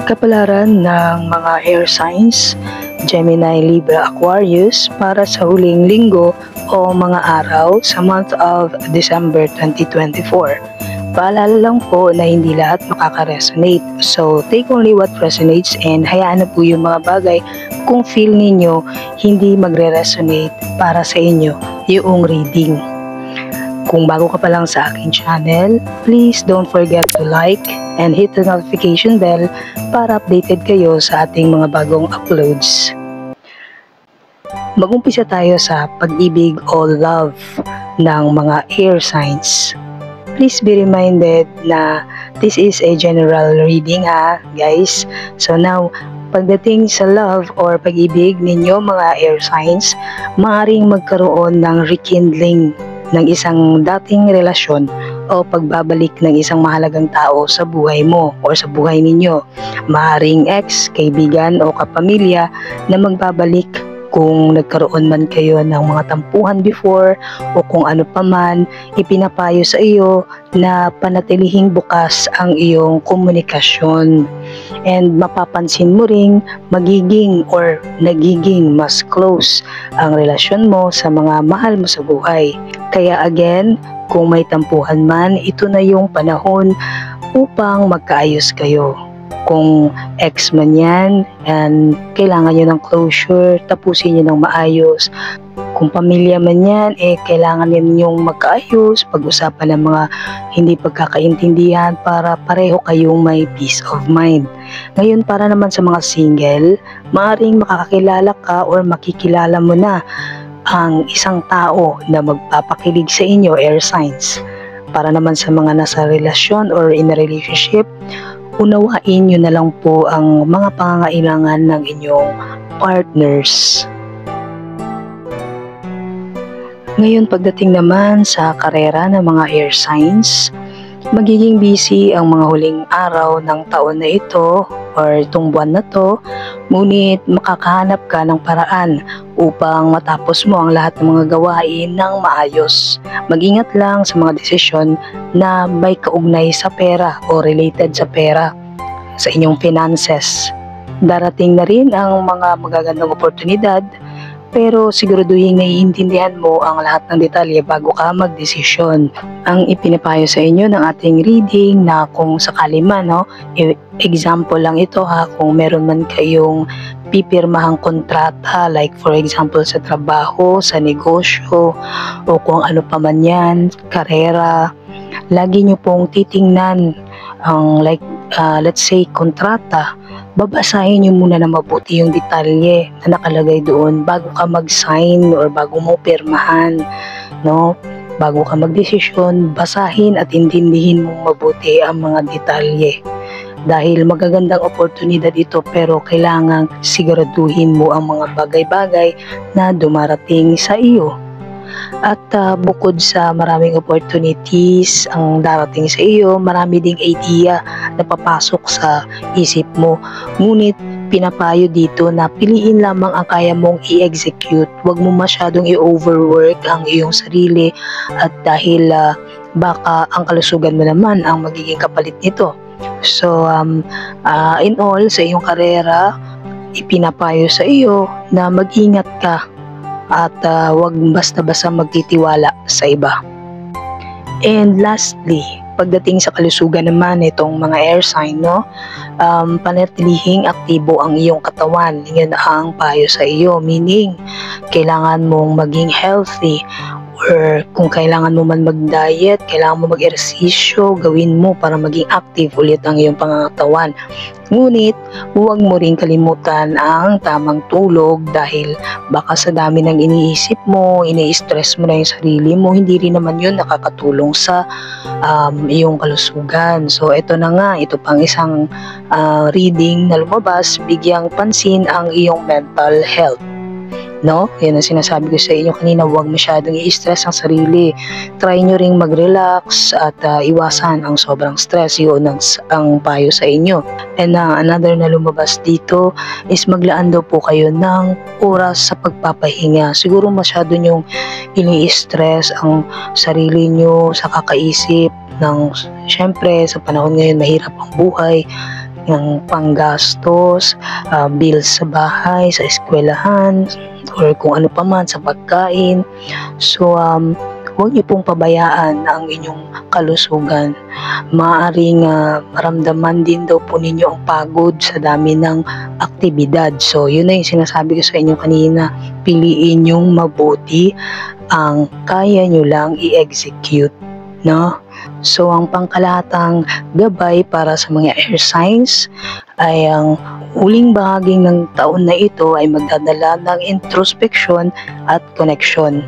Kapalaran ng mga air signs, Gemini, Libra, Aquarius para sa huling linggo o mga araw sa month of December 2024. Paalala lang po na hindi lahat makaka-resonate. So, take only what resonates and hayaan na po yung mga bagay kung feel ninyo hindi magre-resonate para sa inyo yung reading. Kung bago ka pa lang sa aking channel, please don't forget to like and hit the notification bell para updated kayo sa ating mga bagong uploads. Mag-umpisa tayo sa pag-ibig o love ng mga air signs. Please be reminded na this is a general reading guys. So now, pagdating sa love or pag-ibig ninyo mga air signs, maaaring magkaroon ng rekindling ng isang dating relasyon o pagbabalik ng isang mahalagang tao sa buhay mo o sa buhay ninyo. Maaaring ex, kaibigan o kapamilya na magbabalik kung nagkaroon man kayo ng mga tampuhan before o kung ano pa man, ipinapayo sa iyo na panatilihing bukas ang iyong komunikasyon. And mapapansin mo ring magiging or nagiging mas close ang relasyon mo sa mga mahal mo sa buhay. Kaya again, kung may tampuhan man, ito na yung panahon upang magkaayos kayo. Kung ex man yan, and kailangan nyo ng closure, tapusin nyo ng maayos. Kung pamilya man yan, kailangan ninyong magkaayos, pag-usapan ng mga hindi pagkakaintindihan para pareho kayong may peace of mind. Ngayon, para naman sa mga single, maaaring makakakilala ka or makikilala mo na ang isang tao na magpapakilig sa inyo, air signs. Para naman sa mga nasa relasyon or in a relationship, unawain nyo na lang po ang mga pangangailangan ng inyong partners. Ngayon, pagdating naman sa karera ng mga air signs, magiging busy ang mga huling araw ng taon na ito or itong buwan na to, ngunit makakahanap ka ng paraan upang matapos mo ang lahat ng mga gawain ng maayos. Mag-ingat lang sa mga desisyon na may kaugnay sa pera o related sa pera, sa inyong finances. Darating na rin ang mga magagandang oportunidad, pero siguraduhin naiintindihan mo ang lahat ng detalye bago ka magdesisyon. Ang ipinapayo sa inyo ng ating reading na kung sakali man, example lang ito kung meron man kayong pipirmahang kontrata, like for example sa trabaho, sa negosyo, o kung ano pa man yan, karera, lagi nyo pong titingnan ang let's say kontrata. Babasahin nyo muna na mabuti yung detalye na nakalagay doon bago ka mag-sign or bago mo pirmahan, bago ka magdesisyon, basahin at intindihin mo mabuti ang mga detalye. Dahil magagandang oportunidad ito, pero kailangang siguraduhin mo ang mga bagay-bagay na dumarating sa iyo. At bukod sa maraming opportunities ang darating sa iyo, marami ding idea na papasok sa isip mo. Ngunit pinapayo dito na piliin lamang ang kaya mong i-execute. Huwag mo masyadong i-overwork ang iyong sarili, at dahil baka ang kalusugan mo naman ang magiging kapalit nito. So in all, sa iyong karera, ipinapayo sa iyo na mag-ingat ka at wag basta-basta magtitiwala sa iba. And lastly, pagdating sa kalusugan naman itong mga air sign, panatilihing aktibo ang iyong katawan. Yan ang payo sa iyo, meaning kailangan mong maging healthy, or kung kailangan mo man mag-diet, kailangan mo mag-ehersisyo, gawin mo para maging active ulit ang iyong pangangatawan. Ngunit, huwag mo rin kalimutan ang tamang tulog, dahil baka sa dami ng iniisip mo, ini-stress mo na yung sarili mo, hindi rin naman yun nakakatulong sa iyong kalusugan. So, ito na nga, ito pang isang reading na lumabas, bigyang pansin ang iyong mental health. Yan ang sinasabi ko sa inyo kanina, huwag masyadong i-stress ang sarili. Try nyo ring mag-relax at iwasan ang sobrang stress. Yun ang payo sa inyo. And another na lumabas dito is maglaan daw po kayo ng oras sa pagpapahinga. Siguro masyado nyong ini-stress ang sarili nyo sa kakaisip ng, syempre sa panahon ngayon mahirap ang buhay. ng panggastos, bills sa bahay, sa eskwelahan, or kung ano pa man sa pagkain. So, huwag niyo pong pabayaan ang inyong kalusugan. Maaaring maramdaman din daw po ninyo ang pagod sa dami ng aktibidad. So, yun na yung sinasabi ko sa inyo kanina. Piliin yung mabuti ang kaya nyo lang i-execute, no? So, ang pangkalahatang gabay para sa mga air signs ay ang huling bahaging ng taon na ito ay magdadala ng introspection at connection.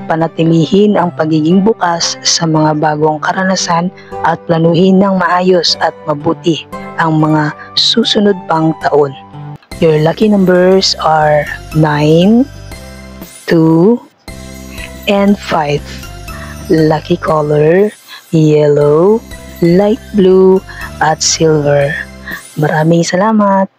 Panatilihin ang pagiging bukas sa mga bagong karanasan at planuhin ng maayos at mabuti ang mga susunod pang taon. Your lucky numbers are 9, 2, and 5. Lucky color, yellow, light blue, at silver. Maraming salamat!